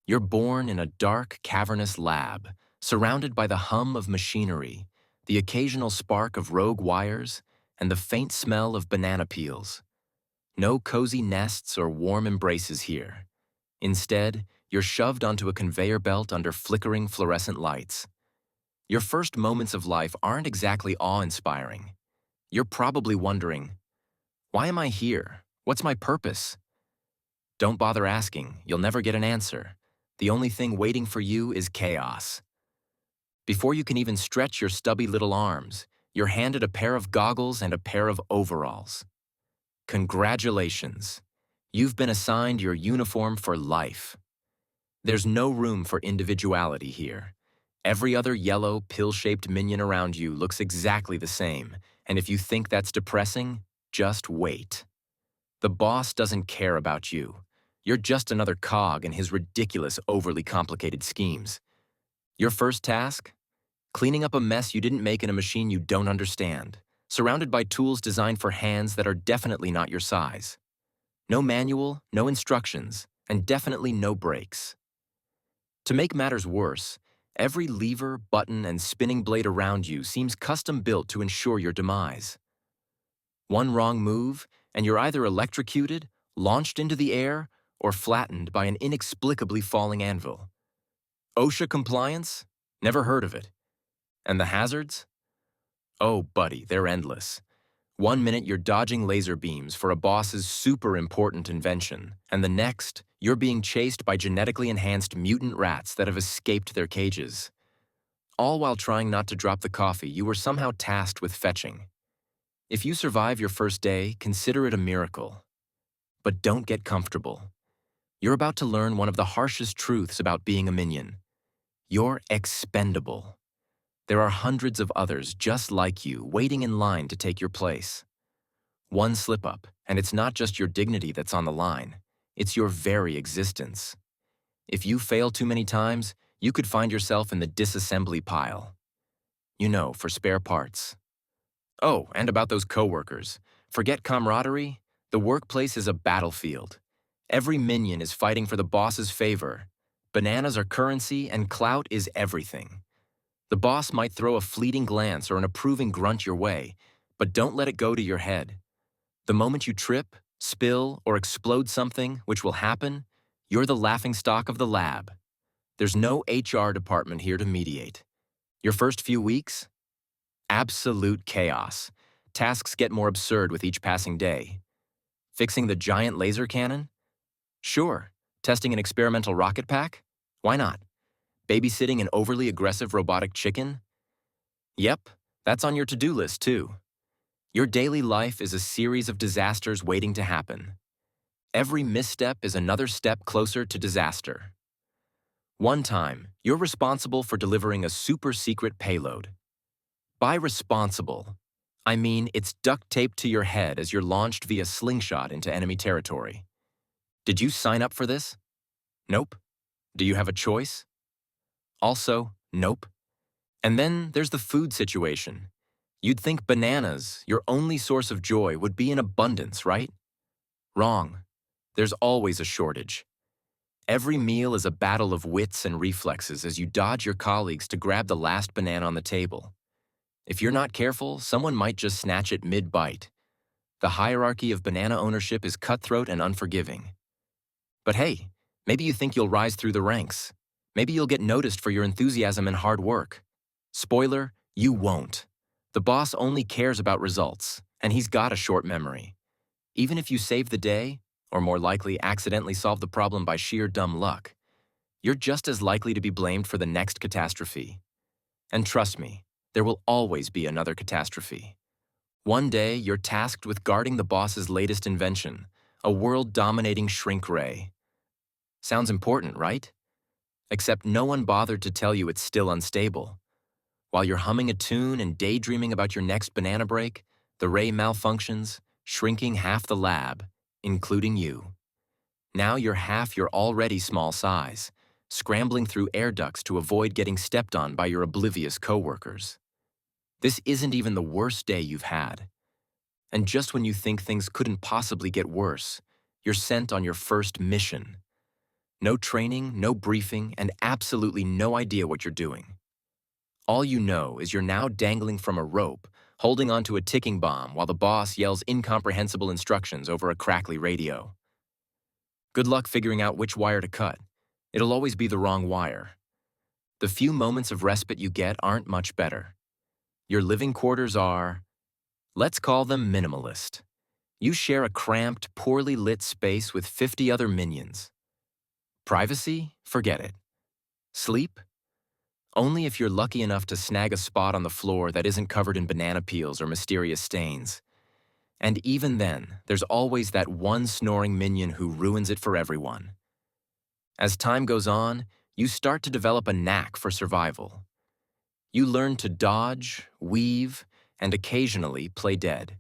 You're born in a dark, cavernous lab, surrounded by the hum of machinery, the occasional spark of rogue wires, and the faint smell of banana peels. No cozy nests or warm embraces here. Instead, you're shoved onto a conveyor belt under flickering fluorescent lights. Your first moments of life aren't exactly awe-inspiring. You're probably wondering, why am I here? What's my purpose? Don't bother asking, you'll never get an answer. The only thing waiting for you is chaos. Before you can even stretch your stubby little arms, you're handed a pair of goggles and a pair of overalls. Congratulations! You've been assigned your uniform for life. There's no room for individuality here. Every other yellow, pill-shaped minion around you looks exactly the same, and if you think that's depressing, just wait. The boss doesn't care about you. You're just another cog in his ridiculous, overly complicated schemes. Your first task? Cleaning up a mess you didn't make in a machine you don't understand, surrounded by tools designed for hands that are definitely not your size. No manual, no instructions, and definitely no brakes. To make matters worse, every lever, button, and spinning blade around you seems custom-built to ensure your demise. One wrong move, and you're either electrocuted, launched into the air, or flattened by an inexplicably falling anvil. OSHA compliance? Never heard of it. And the hazards? Oh, buddy, they're endless. One minute you're dodging laser beams for a boss's super important invention, and the next, you're being chased by genetically enhanced mutant rats that have escaped their cages. All while trying not to drop the coffee you were somehow tasked with fetching. If you survive your first day, consider it a miracle. But don't get comfortable. You're about to learn one of the harshest truths about being a minion. You're expendable. There are hundreds of others just like you waiting in line to take your place. One slip-up, and it's not just your dignity that's on the line. It's your very existence. If you fail too many times, you could find yourself in the disassembly pile. You know, for spare parts. Oh, and about those coworkers. Forget camaraderie. The workplace is a battlefield. Every minion is fighting for the boss's favor. Bananas are currency, and clout is everything. The boss might throw a fleeting glance or an approving grunt your way, but don't let it go to your head. The moment you trip, spill, or explode something, which will happen, you're the laughingstock of the lab. There's no HR department here to mediate. Your first few weeks? Absolute chaos. Tasks get more absurd with each passing day. Fixing the giant laser cannon? Sure. Testing an experimental rocket pack? Why not? Babysitting an overly aggressive robotic chicken? Yep, that's on your to-do list too. Your daily life is a series of disasters waiting to happen. Every misstep is another step closer to disaster. One time, you're responsible for delivering a super-secret payload. By responsible, I mean it's duct taped to your head as you're launched via slingshot into enemy territory. Did you sign up for this? Nope. Do you have a choice? Also, nope. And then there's the food situation. You'd think bananas, your only source of joy, would be in abundance, right? Wrong. There's always a shortage. Every meal is a battle of wits and reflexes as you dodge your colleagues to grab the last banana on the table. If you're not careful, someone might just snatch it mid-bite. The hierarchy of banana ownership is cutthroat and unforgiving. But hey, maybe you think you'll rise through the ranks. Maybe you'll get noticed for your enthusiasm and hard work. Spoiler, you won't. The boss only cares about results, and he's got a short memory. Even if you save the day, or more likely accidentally solve the problem by sheer dumb luck, you're just as likely to be blamed for the next catastrophe. And trust me, there will always be another catastrophe. One day, you're tasked with guarding the boss's latest invention, a world-dominating shrink ray. Sounds important, right? Except no one bothered to tell you it's still unstable. While you're humming a tune and daydreaming about your next banana break, the ray malfunctions, shrinking half the lab, including you. Now you're half your already small size, scrambling through air ducts to avoid getting stepped on by your oblivious coworkers. This isn't even the worst day you've had. And just when you think things couldn't possibly get worse, you're sent on your first mission. No training, no briefing, and absolutely no idea what you're doing. All you know is you're now dangling from a rope, holding onto a ticking bomb while the boss yells incomprehensible instructions over a crackly radio. Good luck figuring out which wire to cut. It'll always be the wrong wire. The few moments of respite you get aren't much better. Your living quarters are, let's call them minimalist. You share a cramped, poorly lit space with 50 other minions. Privacy? Forget it. Sleep? Only if you're lucky enough to snag a spot on the floor that isn't covered in banana peels or mysterious stains. And even then, there's always that one snoring minion who ruins it for everyone. As time goes on, you start to develop a knack for survival. You learn to dodge, weave, and occasionally play dead.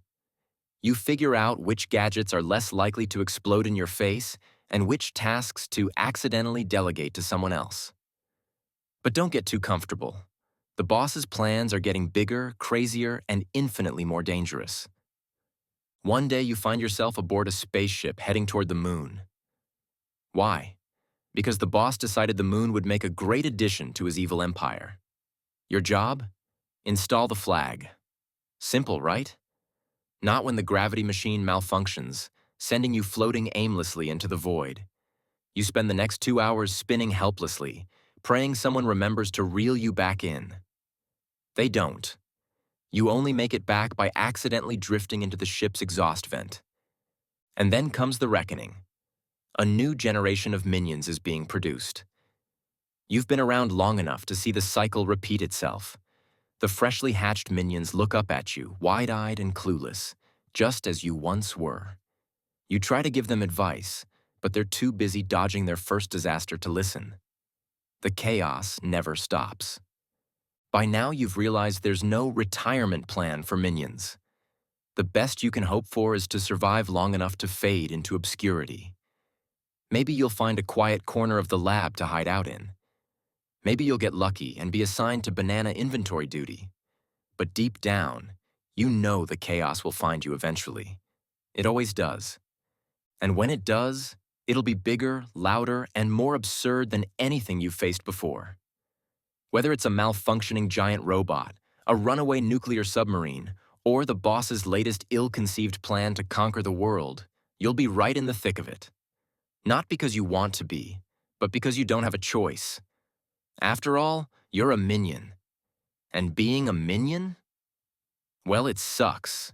You figure out which gadgets are less likely to explode in your face and which tasks to accidentally delegate to someone else. But don't get too comfortable. The boss's plans are getting bigger, crazier, and infinitely more dangerous. One day you find yourself aboard a spaceship heading toward the moon. Why? Because the boss decided the moon would make a great addition to his evil empire. Your job? Install the flag. Simple, right? Not when the gravity machine malfunctions, sending you floating aimlessly into the void. You spend the next 2 hours spinning helplessly, praying someone remembers to reel you back in. They don't. You only make it back by accidentally drifting into the ship's exhaust vent. And then comes the reckoning. A new generation of minions is being produced. You've been around long enough to see the cycle repeat itself. The freshly hatched minions look up at you, wide-eyed and clueless, just as you once were. You try to give them advice, but they're too busy dodging their first disaster to listen. The chaos never stops. By now you've realized there's no retirement plan for minions. The best you can hope for is to survive long enough to fade into obscurity. Maybe you'll find a quiet corner of the lab to hide out in. Maybe you'll get lucky and be assigned to banana inventory duty. But deep down, you know the chaos will find you eventually. It always does. And when it does, it'll be bigger, louder, and more absurd than anything you've faced before. Whether it's a malfunctioning giant robot, a runaway nuclear submarine, or the boss's latest ill-conceived plan to conquer the world, you'll be right in the thick of it. Not because you want to be, but because you don't have a choice. After all, you're a minion. And being a minion? Well, it sucks.